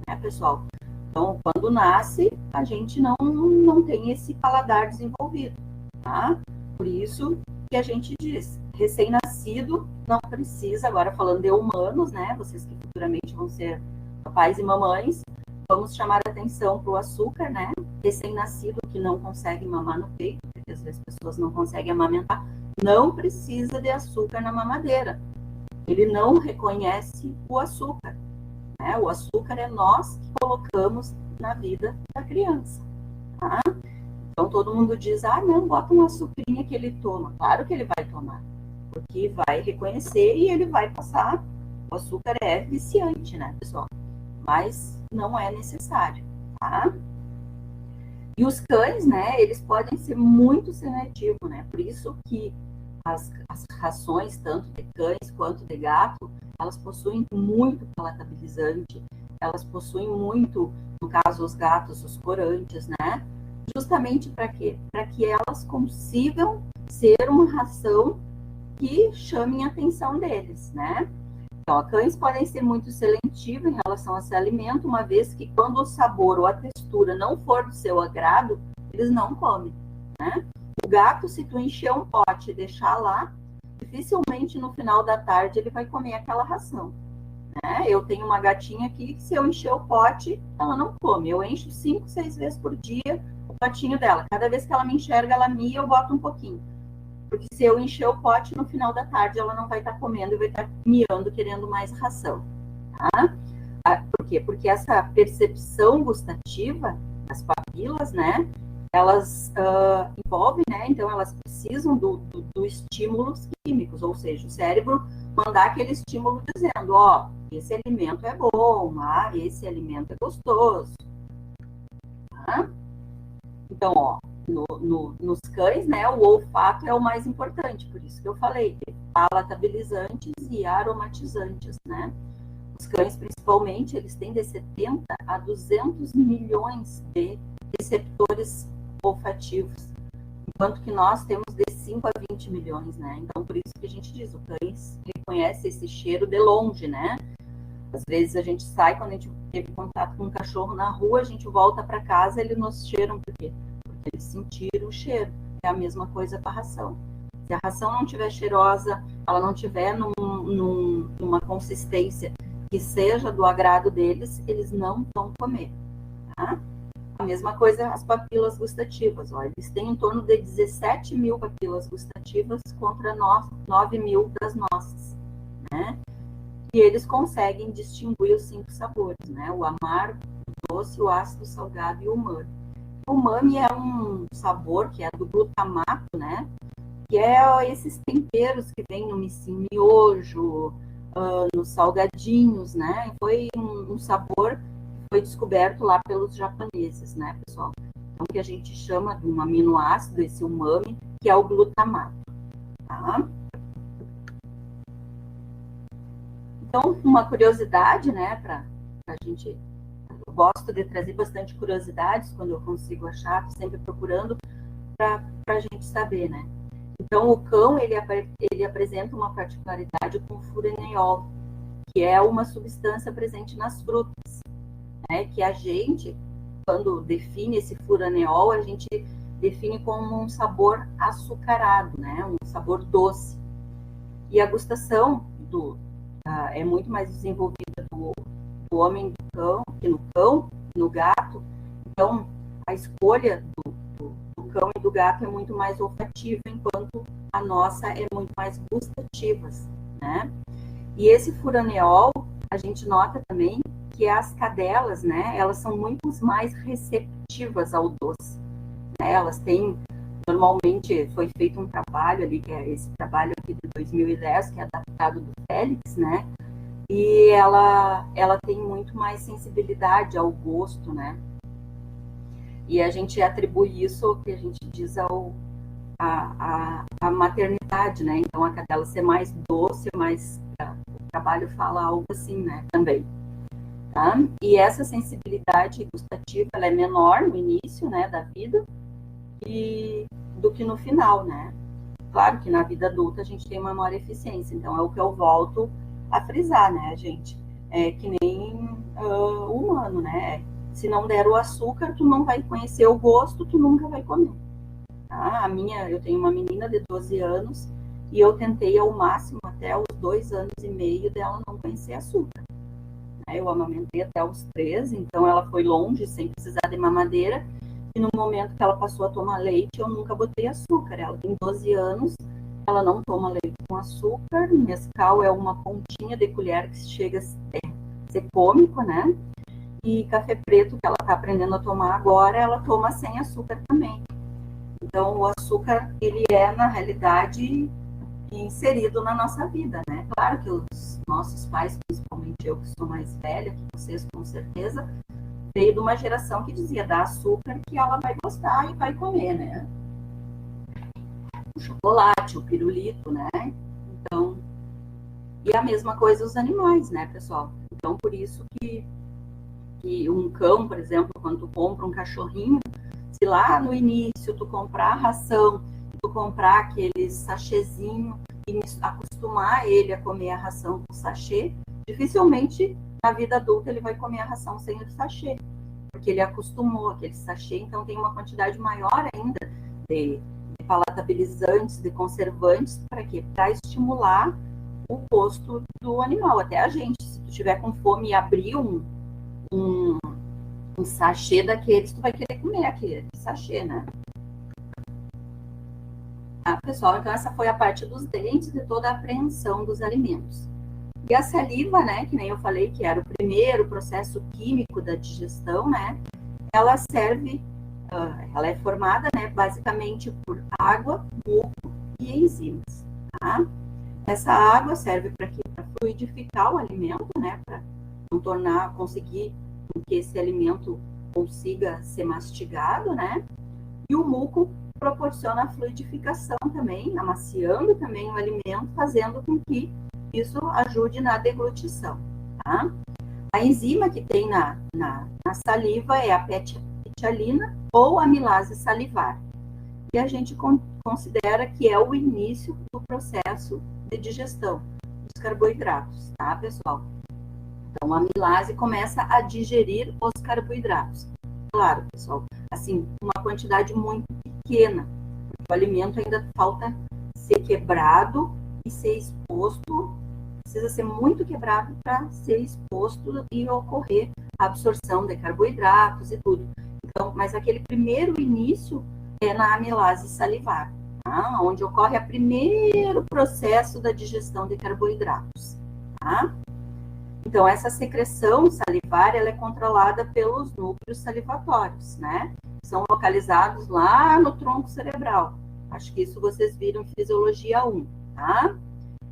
né, pessoal? Então, quando nasce, a gente não tem esse paladar desenvolvido, tá? Por isso que a gente diz, recém-nascido não precisa, agora falando de humanos, né? Vocês que futuramente vão ser papais e mamães, vamos chamar a atenção para o açúcar, né? Recém-nascido que não consegue mamar no peito, porque às vezes as pessoas não conseguem amamentar, não precisa de açúcar na mamadeira. Ele não reconhece o açúcar, né? O açúcar é nós que colocamos na vida da criança, tá? Então, todo mundo diz, não, bota uma açucrinha que ele toma. Claro que ele vai tomar, porque vai reconhecer e ele vai passar. O açúcar é viciante, né, pessoal? Mas não é necessário, tá? E os cães, né, eles podem ser muito seletivos, né? Por isso que as rações, tanto de cães quanto de gato, elas possuem muito palatabilizante, elas possuem muito, no caso, os gatos, os corantes, né? Justamente para quê? Para que elas consigam ser uma ração que chamem a atenção deles, né? Então, cães podem ser muito seletivos em relação a esse alimento, uma vez que quando o sabor ou a textura não for do seu agrado, eles não comem, né? O gato, se tu encher um pote e deixar lá, dificilmente no final da tarde ele vai comer aquela ração, né? Eu tenho uma gatinha aqui que se eu encher o pote, ela não come. Eu encho 5, 6 vezes por dia o potinho dela. Cada vez que ela me enxerga, ela mia, eu boto um pouquinho. Porque se eu encher o pote, no final da tarde ela não vai estar comendo e vai estar miando, querendo mais ração, tá? Por quê? Porque essa percepção gustativa, as papilas, né, elas envolvem, né, então elas precisam do estímulos químicos, ou seja, o cérebro mandar aquele estímulo dizendo, ó, esse alimento é bom, esse alimento é gostoso, tá? Então, ó, nos cães, né, o olfato é o mais importante, por isso que eu falei, palatabilizantes e aromatizantes, né? Os cães, principalmente, eles têm de 70 a 200 milhões de receptores olfativos, enquanto que nós temos de 5 a 20 milhões, né? Então, por isso que a gente diz, o cães reconhece esse cheiro de longe, né? Às vezes a gente sai, quando a gente teve contato com um cachorro na rua, a gente volta para casa, ele nos cheira, por quê? Porque eles sentiram o cheiro. É a mesma coisa com a ração. Se a ração não estiver cheirosa, ela não tiver numa consistência que seja do agrado deles, eles não vão comer, tá? A mesma coisa as papilas gustativas, ó, eles têm em torno de 17 mil papilas gustativas contra 9 mil das nossas, né? E eles conseguem distinguir os 5 sabores, né? O amargo, o doce, o ácido, o salgado e o umami. O umami é um sabor que é do glutamato, né? Que é esses temperos que vem no miojo, nos salgadinhos, né? Foi um sabor que foi descoberto lá pelos japoneses, né, pessoal? Então, que a gente chama de um aminoácido, esse umami, que é o glutamato, tá? Então, uma curiosidade, né, pra gente... Eu gosto de trazer bastante curiosidades quando eu consigo achar, sempre procurando para a gente saber, né? Então, o cão, ele apresenta uma particularidade com o furaneol, que é uma substância presente nas frutas, né? Que a gente, quando define esse furaneol, a gente define como um sabor açucarado, né? Um sabor doce. E a gustação é muito mais desenvolvida do homem do cão, que no cão, no gato. Então, a escolha do cão e do gato é muito mais olfativa, enquanto a nossa é muito mais gustativa, né? E esse furaneol, a gente nota também que as cadelas, né, elas são muito mais receptivas ao doce, né? Elas têm, normalmente foi feito um trabalho ali, que é esse trabalho aqui de 2010, que é adaptado do Félix, né? E ela tem muito mais sensibilidade ao gosto, né? E a gente atribui isso ao que a gente diz a maternidade, né? Então, a cadela ser mais doce, mais... O trabalho fala algo assim, né? Também. Tá? E essa sensibilidade gustativa, ela é menor no início, né, da vida do que no final, né? Claro que na vida adulta a gente tem uma maior eficiência, então é o que eu volto a frisar, né, gente? É que nem humano, né? Se não der o açúcar, tu não vai conhecer o gosto, tu nunca vai comer. Tá? Eu tenho uma menina de 12 anos e eu tentei ao máximo até os 2 anos e meio dela não conhecer açúcar. Eu amamentei até os 13, então ela foi longe, sem precisar de mamadeira. E no momento que ela passou a tomar leite, eu nunca botei açúcar. Ela tem 12 anos, ela não toma leite com açúcar. Nescau é uma pontinha de colher que chega a ser cômico, né? E café preto, que ela está aprendendo a tomar agora, ela toma sem açúcar também. Então, o açúcar, ele é, na realidade, inserido na nossa vida, né? Claro que os nossos pais, principalmente eu que sou mais velha, que vocês com certeza, veio de uma geração que dizia dá açúcar que ela vai gostar e vai comer, né? O chocolate, o pirulito, né? Então, e a mesma coisa os animais, né, pessoal? Então, por isso que um cão, por exemplo, quando tu compra um cachorrinho, se lá no início tu comprar ração, tu comprar aquele sachêzinho e acostumar ele a comer a ração com sachê, dificilmente na vida adulta ele vai comer a ração sem o sachê, porque ele acostumou aquele sachê, então tem uma quantidade maior ainda de palatabilizantes, de conservantes, para quê? Para estimular o gosto do animal. Até a gente, se tu tiver com fome e abrir um sachê daqueles, tu vai querer comer aquele sachê, né? Tá, pessoal? Então, essa foi a parte dos dentes, de toda a apreensão dos alimentos. E a saliva, né, que nem eu falei, que era o primeiro processo químico da digestão, né, ela serve, ela é formada, né, basicamente por água, muco e enzimas, tá? Essa água serve para quê? Para fluidificar o alimento, né, para conseguir que esse alimento consiga ser mastigado, né, e o muco proporciona a fluidificação também, amaciando também o alimento, fazendo com que isso ajude na deglutição, tá? A enzima que tem na saliva é a petialina ou amilase salivar. E a gente considera que é o início do processo de digestão dos carboidratos, tá, pessoal? Então, a amilase começa a digerir os carboidratos. Claro, pessoal, assim, uma quantidade muito pequena, porque o alimento ainda falta ser quebrado e ser exposto, precisa ser muito quebrado para ser exposto e ocorrer a absorção de carboidratos e tudo. Então, mas aquele primeiro início é na amilase salivar, tá? Onde ocorre o primeiro processo da digestão de carboidratos, tá? Então, essa secreção salivar, ela é controlada pelos núcleos salivatórios, né? São localizados lá no tronco cerebral. Acho que isso vocês viram em Fisiologia 1, tá?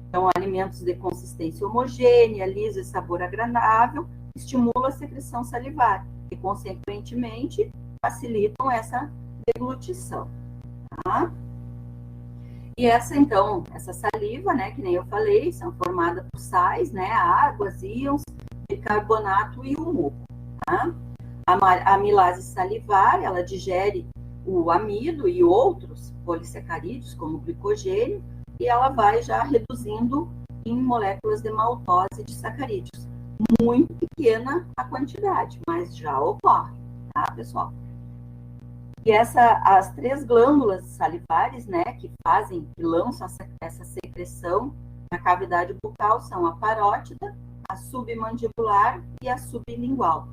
Então, alimentos de consistência homogênea, lisa e sabor agradável, estimulam a secreção salivar e, consequentemente, facilitam essa deglutição, tá? E então, essa saliva, né, que nem eu falei, são formadas por sais, né, águas, íons, bicarbonato e o muco, tá? A amilase salivar, ela digere o amido e outros polissacarídeos, como o glicogênio, e ela vai já reduzindo em moléculas de maltose de sacarídeos. Muito pequena a quantidade, mas já ocorre, tá, pessoal? E as 3 glândulas salivares, né, que lançam essa secreção na cavidade bucal são a parótida, a submandibular e a sublingual,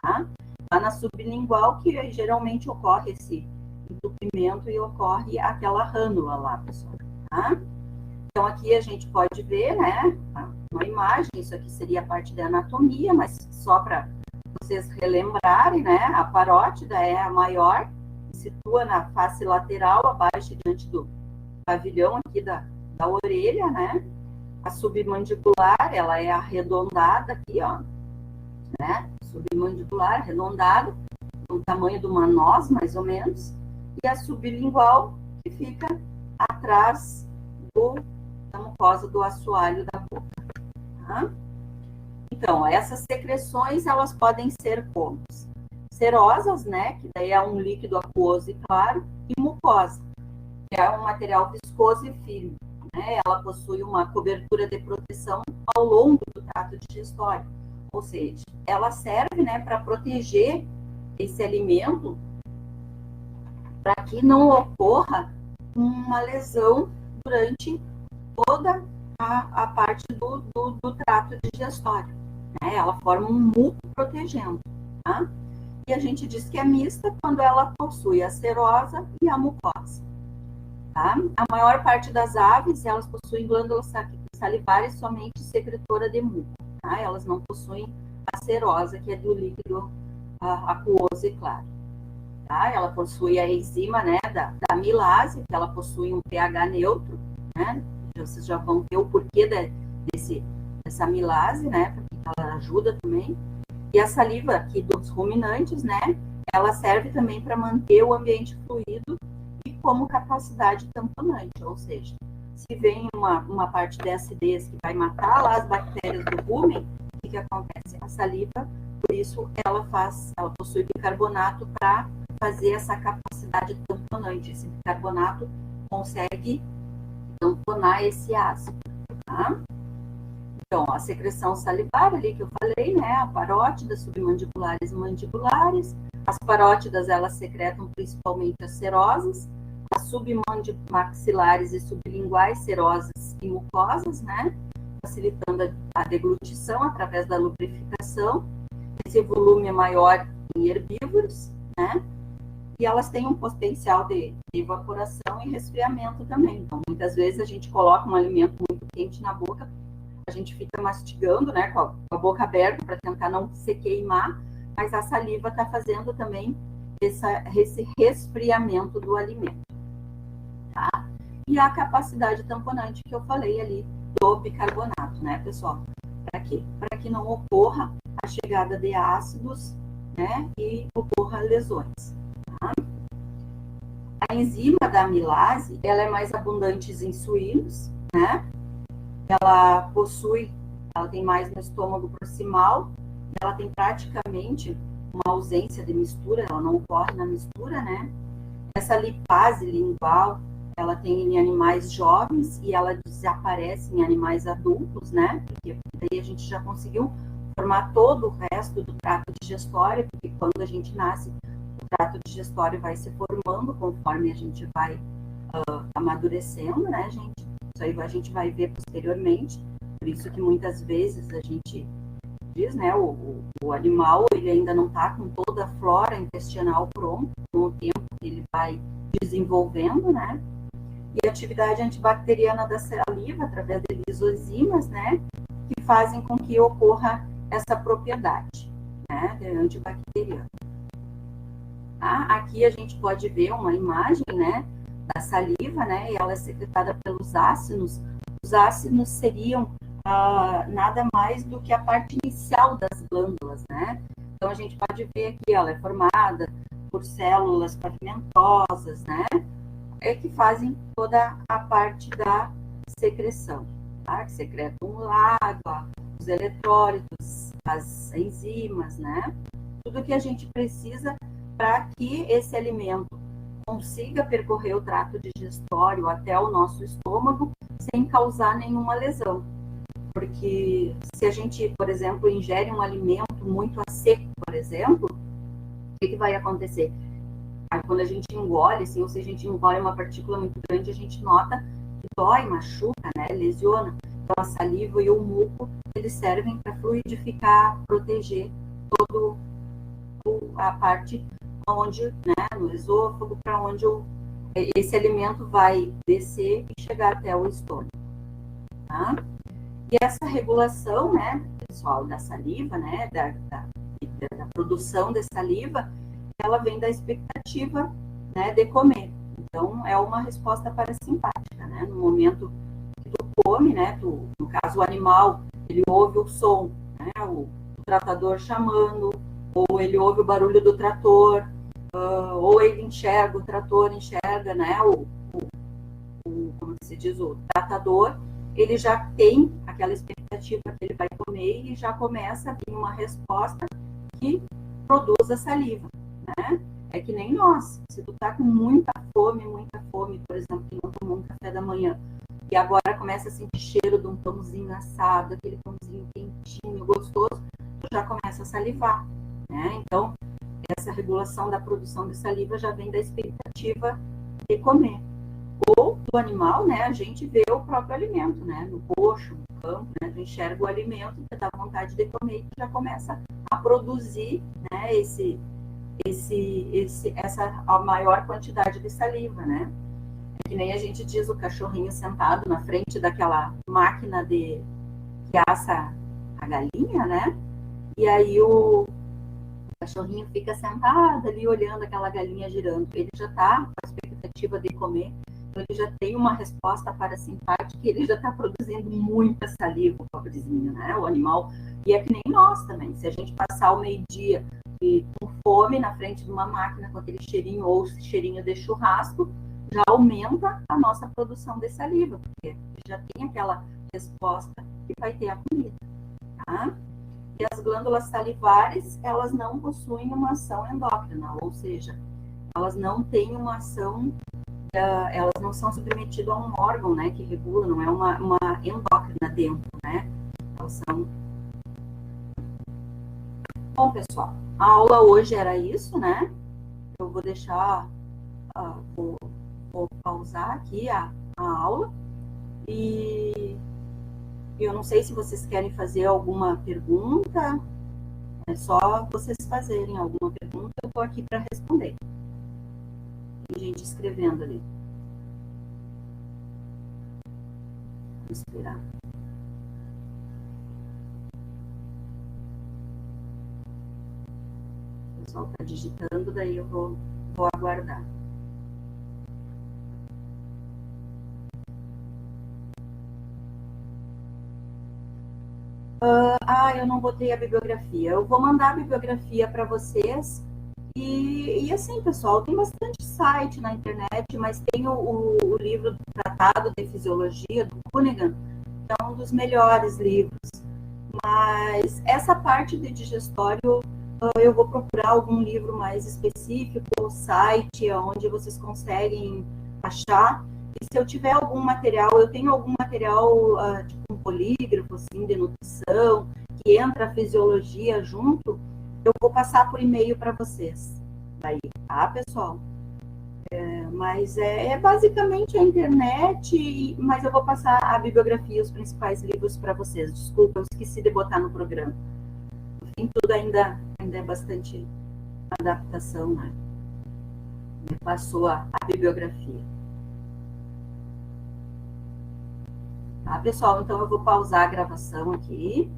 tá? Lá na sublingual que geralmente ocorre esse entupimento e ocorre aquela rânula lá, pessoal, tá? Então, aqui a gente pode ver, né, uma imagem, isso aqui seria a parte da anatomia, mas só para vocês relembrarem, né, a parótida é a maior, situa na face lateral, abaixo, diante do pavilhão aqui da orelha, né? A submandibular, ela é arredondada aqui, ó, né? Submandibular, arredondada, do tamanho de uma noz, mais ou menos. E a sublingual, que fica atrás da mucosa do assoalho da boca, tá? Então, essas secreções, elas podem ser como serosas, né, que daí é um líquido aquoso e claro, e mucosa, que é um material viscoso e firme, né? Ela possui uma cobertura de proteção ao longo do trato digestório, ou seja, ela serve, né, para proteger esse alimento para que não ocorra uma lesão durante toda a parte do trato digestório, né? Ela forma um muco protegendo, tá? E a gente diz que é mista quando ela possui a serosa e a mucosa, tá? A maior parte das aves, elas possuem glândulas salivares somente secretora de muco, tá? Elas não possuem a serosa, que é do líquido aquoso e claro, tá? Ela possui a enzima, né, da amilase, que ela possui um pH neutro, né? Vocês já vão ver o porquê dessa amilase, né? Porque ela ajuda também. E a saliva aqui dos ruminantes, né, ela serve também para manter o ambiente fluido e como capacidade tamponante, ou seja, se vem uma parte de acidez que vai matar lá as bactérias do rumen, o que acontece? A saliva, por isso, ela possui bicarbonato para fazer essa capacidade tamponante. Esse bicarbonato consegue tamponar esse ácido, tá? Então, a secreção salivar ali que eu falei, né? A parótida, submandibulares e mandibulares. As parótidas, elas secretam principalmente as serosas. As submaxilares e sublinguais, serosas e mucosas, né? Facilitando a deglutição através da lubrificação. Esse volume é maior em herbívoros, né? E elas têm um potencial de evaporação e resfriamento também. Então, muitas vezes a gente coloca um alimento muito quente na boca, a gente fica mastigando, né, com a boca aberta para tentar não se queimar, mas a saliva está fazendo também esse resfriamento do alimento, tá? E a capacidade tamponante que eu falei ali do bicarbonato, né, pessoal? Para quê? Para que não ocorra a chegada de ácidos, né, e ocorra lesões. Tá? A enzima da amilase, ela é mais abundante em suínos, né? Ela tem mais no estômago proximal, ela tem praticamente uma ausência de mistura, ela não ocorre na mistura, né? Essa lipase lingual, ela tem em animais jovens e ela desaparece em animais adultos, né? Porque daí a gente já conseguiu formar todo o resto do trato digestório, porque quando a gente nasce, o trato digestório vai se formando conforme a gente vai amadurecendo, né, gente? Isso aí a gente vai ver posteriormente, por isso que muitas vezes a gente diz, né, o animal, ele ainda não está com toda a flora intestinal pronta, com o tempo que ele vai desenvolvendo, né? E a atividade antibacteriana da saliva, através de lisozimas, né, que fazem com que ocorra essa propriedade, né, antibacteriana. Tá? Aqui a gente pode ver uma imagem, né, da saliva, né, e ela é secretada pelos ácidos. Os ácidos seriam nada mais do que a parte inicial das glândulas, né? Então a gente pode ver aqui, ela é formada por células pavimentosas, né, que fazem toda a parte da secreção, tá? Que secretam a água, os eletrólitos, as enzimas, né? Tudo que a gente precisa para que esse alimento consiga percorrer o trato digestório até o nosso estômago sem causar nenhuma lesão. Porque se a gente, por exemplo, ingere um alimento muito a seco, por exemplo, o que vai acontecer? Aí, quando a gente engole, assim, ou se a gente engole uma partícula muito grande, a gente nota que dói, machuca, né, lesiona. Então, a saliva e o muco, eles servem para fluidificar, proteger toda a parte onde, né, no esôfago, para onde esse alimento vai descer e chegar até o estômago, tá? E essa regulação, né, pessoal, da saliva, né, da produção de saliva, ela vem da expectativa, né, de comer. Então, é uma resposta parasimpática, né? No momento que tu come, né, no caso, o animal, ele ouve o som, né, o tratador chamando, ou ele ouve o barulho do trator, ou ele enxerga, o trator enxerga, né, como se diz, o tratador, ele já tem aquela expectativa que ele vai comer e já começa a vir uma resposta que produz a saliva, né? É que nem nós, se tu tá com muita fome, por exemplo, que não tomou um café da manhã, e agora começa a sentir cheiro de um pãozinho assado, aquele pãozinho quentinho, gostoso, tu já começa a salivar, né? Então, essa regulação da produção de saliva já vem da expectativa de comer. Ou do animal, né, a gente vê o próprio alimento, né, no coxo, no campo, né, tu enxerga o alimento, tu dá vontade de comer e tu já começa a produzir, né, a maior quantidade de saliva, né. É que nem a gente diz o cachorrinho sentado na frente daquela máquina que assa a galinha, né, e aí o cachorrinho fica sentado ali olhando aquela galinha girando, ele já está com a expectativa de comer. Então, ele já tem uma resposta parasimpática e ele já está produzindo muita saliva, o pobrezinho, né? O animal. E é que nem nós também. Se a gente passar o meio-dia com fome na frente de uma máquina com aquele cheirinho ou cheirinho de churrasco, já aumenta a nossa produção de saliva, porque já tem aquela resposta que vai ter a comida, tá? E as glândulas salivares, elas não possuem uma ação endócrina, ou seja, elas não têm uma ação elas não são submetidas a um órgão, né, que regula, não é uma endócrina dentro, né? Elas são... Bom, pessoal, a aula hoje era isso, né? Eu vou deixar, vou pausar aqui a aula e eu não sei se vocês querem fazer alguma pergunta, é só vocês fazerem alguma pergunta, eu estou aqui para responder. Tem gente escrevendo ali. Vamos esperar. O pessoal está digitando, daí eu vou aguardar. Eu não botei a bibliografia. Eu vou mandar a bibliografia para vocês. E assim, pessoal, tem bastante site na internet, mas tem o livro do Tratado de Fisiologia, do Cunningham, que é um dos melhores livros. Mas essa parte de digestório, eu vou procurar algum livro mais específico, site, onde vocês conseguem achar. E se eu tiver algum material, eu tenho algum material, tipo um polígrafo, assim, de nutrição, que entra a fisiologia junto, eu vou passar por e-mail para vocês. Daí, tá, pessoal? Mas é basicamente a internet, mas eu vou passar a bibliografia, os principais livros para vocês. Desculpa, eu esqueci de botar no programa. Enfim, tudo ainda é bastante adaptação, né? Passou a bibliografia. Tá, pessoal? Então, eu vou pausar a gravação aqui.